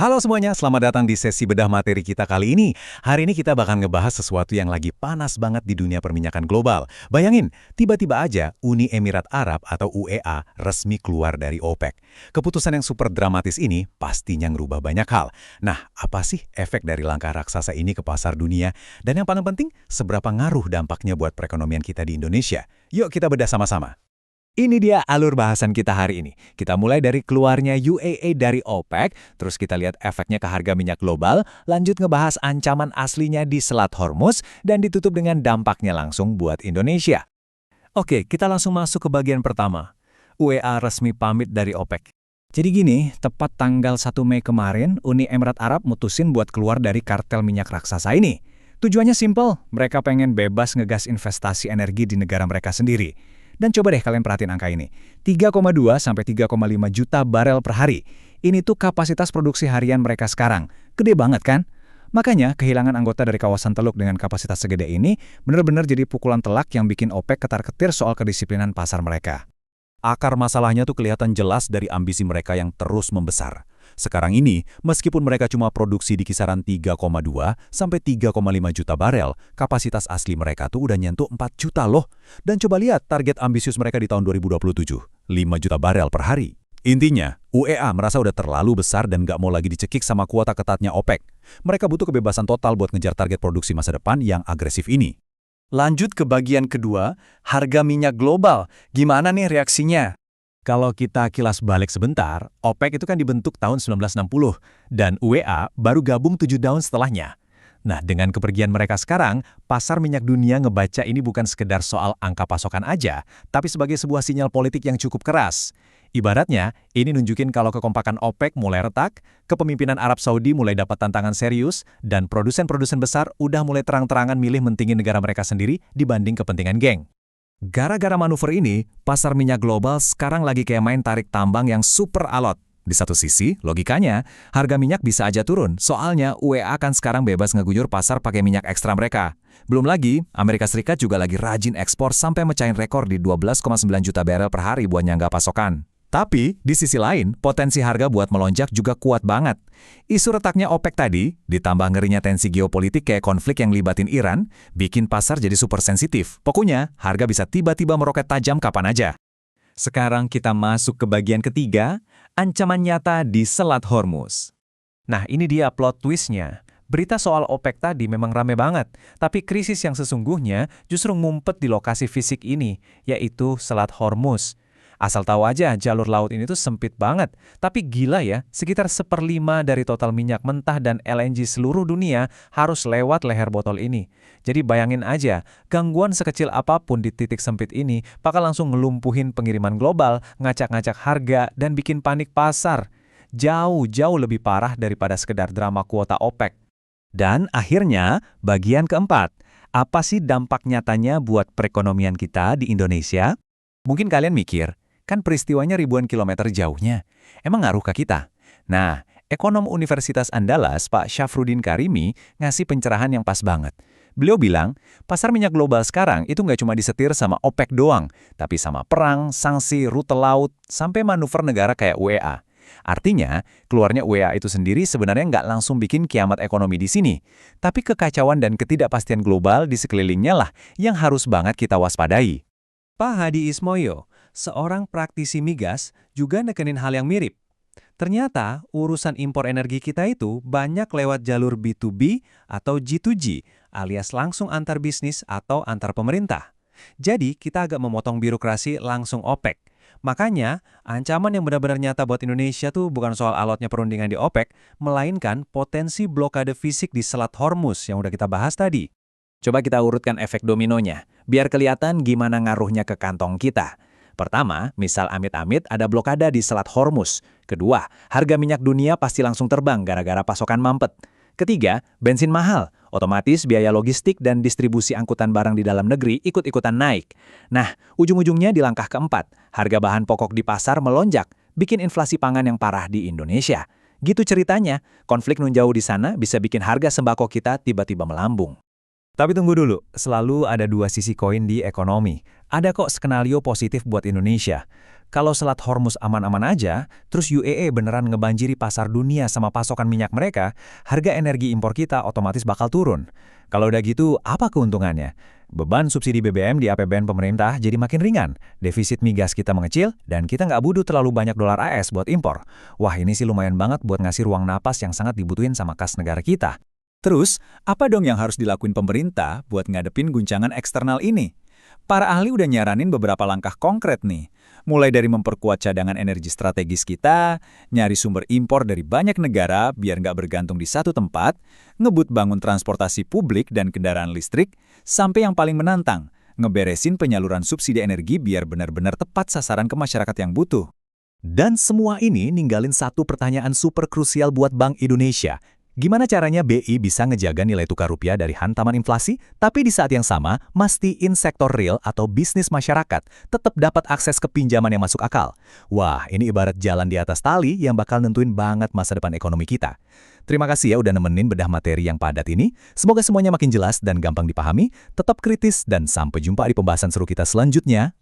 Halo semuanya, selamat datang di sesi bedah materi kita kali ini. Hari ini kita bakal ngebahas sesuatu yang lagi panas banget di dunia perminyakan global. Bayangin, tiba-tiba aja Uni Emirat Arab atau UEA resmi keluar dari OPEC. Keputusan yang super dramatis ini pastinya ngerubah banyak hal. Nah, apa sih efek dari langkah raksasa ini ke pasar dunia? Dan yang paling penting, seberapa ngaruh dampaknya buat perekonomian kita di Indonesia? Yuk kita bedah sama-sama. Ini dia alur bahasan kita hari ini. Kita mulai dari keluarnya UAE dari OPEC, terus kita lihat efeknya ke harga minyak global, lanjut ngebahas ancaman aslinya di Selat Hormuz, dan ditutup dengan dampaknya langsung buat Indonesia. Oke, kita langsung masuk ke bagian pertama. UEA resmi pamit dari OPEC. Jadi gini, tepat tanggal 1 Mei kemarin, Uni Emirat Arab mutusin buat keluar dari kartel minyak raksasa ini. Tujuannya simple, mereka pengen bebas ngegas investasi energi di negara mereka sendiri. Dan coba deh kalian perhatiin angka ini, 3,2 sampai 3,5 juta barel per hari. Ini tuh kapasitas produksi harian mereka sekarang. Gede banget kan? Makanya kehilangan anggota dari kawasan Teluk dengan kapasitas segede ini benar-benar jadi pukulan telak yang bikin OPEC ketar-ketir soal kedisiplinan pasar mereka. Akar masalahnya tuh kelihatan jelas dari ambisi mereka yang terus membesar. Sekarang ini, meskipun mereka cuma produksi di kisaran 3,2 sampai 3,5 juta barel, kapasitas asli mereka tuh udah nyentuh 4 juta loh. Dan coba lihat target ambisius mereka di tahun 2027, 5 juta barel per hari. Intinya, UEA merasa udah terlalu besar dan nggak mau lagi dicekik sama kuota ketatnya OPEC. Mereka butuh kebebasan total buat ngejar target produksi masa depan yang agresif ini. Lanjut ke bagian kedua, harga minyak global. Gimana nih reaksinya? Kalau kita kilas balik sebentar, OPEC itu kan dibentuk tahun 1960, dan UEA baru gabung 7 tahun setelahnya. Nah, dengan kepergian mereka sekarang, pasar minyak dunia ngebaca ini bukan sekedar soal angka pasokan aja, tapi sebagai sebuah sinyal politik yang cukup keras. Ibaratnya, ini nunjukin kalau kekompakan OPEC mulai retak, kepemimpinan Arab Saudi mulai dapat tantangan serius, dan produsen-produsen besar udah mulai terang-terangan milih mentingin negara mereka sendiri dibanding kepentingan geng. Gara-gara manuver ini, pasar minyak global sekarang lagi kayak main tarik tambang yang super alot. Di satu sisi, logikanya, harga minyak bisa aja turun, soalnya UEA kan sekarang bebas ngeguyur pasar pakai minyak ekstra mereka. Belum lagi, Amerika Serikat juga lagi rajin ekspor sampai mecahin rekor di 12,9 juta barel per hari buat nyangga pasokan. Tapi, di sisi lain, potensi harga buat melonjak juga kuat banget. Isu retaknya OPEC tadi, ditambah ngerinya tensi geopolitik kayak konflik yang libatin Iran, bikin pasar jadi super sensitif. Pokoknya, harga bisa tiba-tiba meroket tajam kapan aja. Sekarang kita masuk ke bagian ketiga, ancaman nyata di Selat Hormuz. Nah, ini dia plot twistnya. Berita soal OPEC tadi memang rame banget, tapi krisis yang sesungguhnya justru ngumpet di lokasi fisik ini, yaitu Selat Hormuz. Asal tahu aja, jalur laut ini tuh sempit banget. Tapi gila ya, sekitar 1/5 dari total minyak mentah dan LNG seluruh dunia harus lewat leher botol ini. Jadi bayangin aja, gangguan sekecil apapun di titik sempit ini bakal langsung ngelumpuhin pengiriman global, ngacak-ngacak harga, dan bikin panik pasar. Jauh-jauh lebih parah daripada sekedar drama kuota OPEC. Dan akhirnya, bagian keempat. Apa sih dampak nyatanya buat perekonomian kita di Indonesia? Mungkin kalian mikir, kan peristiwanya ribuan kilometer jauhnya. Emang ngaruh ke kita? Nah, ekonom Universitas Andalas, Pak Syafruddin Karimi, ngasih pencerahan yang pas banget. Beliau bilang, pasar minyak global sekarang itu nggak cuma disetir sama OPEC doang, tapi sama perang, sanksi, rute laut, sampai manuver negara kayak UEA. Artinya, keluarnya UEA itu sendiri sebenarnya nggak langsung bikin kiamat ekonomi di sini. Tapi kekacauan dan ketidakpastian global di sekelilingnya lah yang harus banget kita waspadai. Pak Hadi Ismoyo, seorang praktisi migas, juga nekenin hal yang mirip. Ternyata, urusan impor energi kita itu banyak lewat jalur B2B atau G2G, alias langsung antar bisnis atau antar pemerintah. Jadi, kita agak memotong birokrasi langsung OPEC. Makanya, ancaman yang benar-benar nyata buat Indonesia tuh bukan soal alotnya perundingan di OPEC, melainkan potensi blokade fisik di Selat Hormuz yang udah kita bahas tadi. Coba kita urutkan efek dominonya, biar kelihatan gimana ngaruhnya ke kantong kita. Pertama, misal amit-amit ada blokada di Selat Hormuz. Kedua, harga minyak dunia pasti langsung terbang gara-gara pasokan mampet. Ketiga, bensin mahal. Otomatis biaya logistik dan distribusi angkutan barang di dalam negeri ikut-ikutan naik. Nah, ujung-ujungnya di langkah keempat, harga bahan pokok di pasar melonjak, bikin inflasi pangan yang parah di Indonesia. Gitu ceritanya, konflik nun jauh di sana bisa bikin harga sembako kita tiba-tiba melambung. Tapi tunggu dulu, selalu ada dua sisi koin di ekonomi. Ada kok skenario positif buat Indonesia. Kalau Selat Hormuz aman-aman aja, terus UAE beneran ngebanjiri pasar dunia sama pasokan minyak mereka, harga energi impor kita otomatis bakal turun. Kalau udah gitu, apa keuntungannya? Beban subsidi BBM di APBN pemerintah jadi makin ringan, defisit migas kita mengecil, dan kita nggak butuh terlalu banyak dolar AS buat impor. Wah, ini sih lumayan banget buat ngasih ruang napas yang sangat dibutuhin sama kas negara kita. Terus, apa dong yang harus dilakuin pemerintah buat ngadepin guncangan eksternal ini? Para ahli udah nyaranin beberapa langkah konkret nih. Mulai dari memperkuat cadangan energi strategis kita, nyari sumber impor dari banyak negara biar nggak bergantung di satu tempat, ngebut bangun transportasi publik dan kendaraan listrik, sampai yang paling menantang, ngeberesin penyaluran subsidi energi biar benar-benar tepat sasaran ke masyarakat yang butuh. Dan semua ini ninggalin satu pertanyaan super krusial buat Bank Indonesia. Gimana caranya BI bisa ngejaga nilai tukar rupiah dari hantaman inflasi, tapi di saat yang sama mastiin sektor real atau bisnis masyarakat tetap dapat akses ke pinjaman yang masuk akal? Wah, ini ibarat jalan di atas tali yang bakal nentuin banget masa depan ekonomi kita. Terima kasih ya udah nemenin bedah materi yang padat ini. Semoga semuanya makin jelas dan gampang dipahami. Tetap kritis dan sampai jumpa di pembahasan seru kita selanjutnya.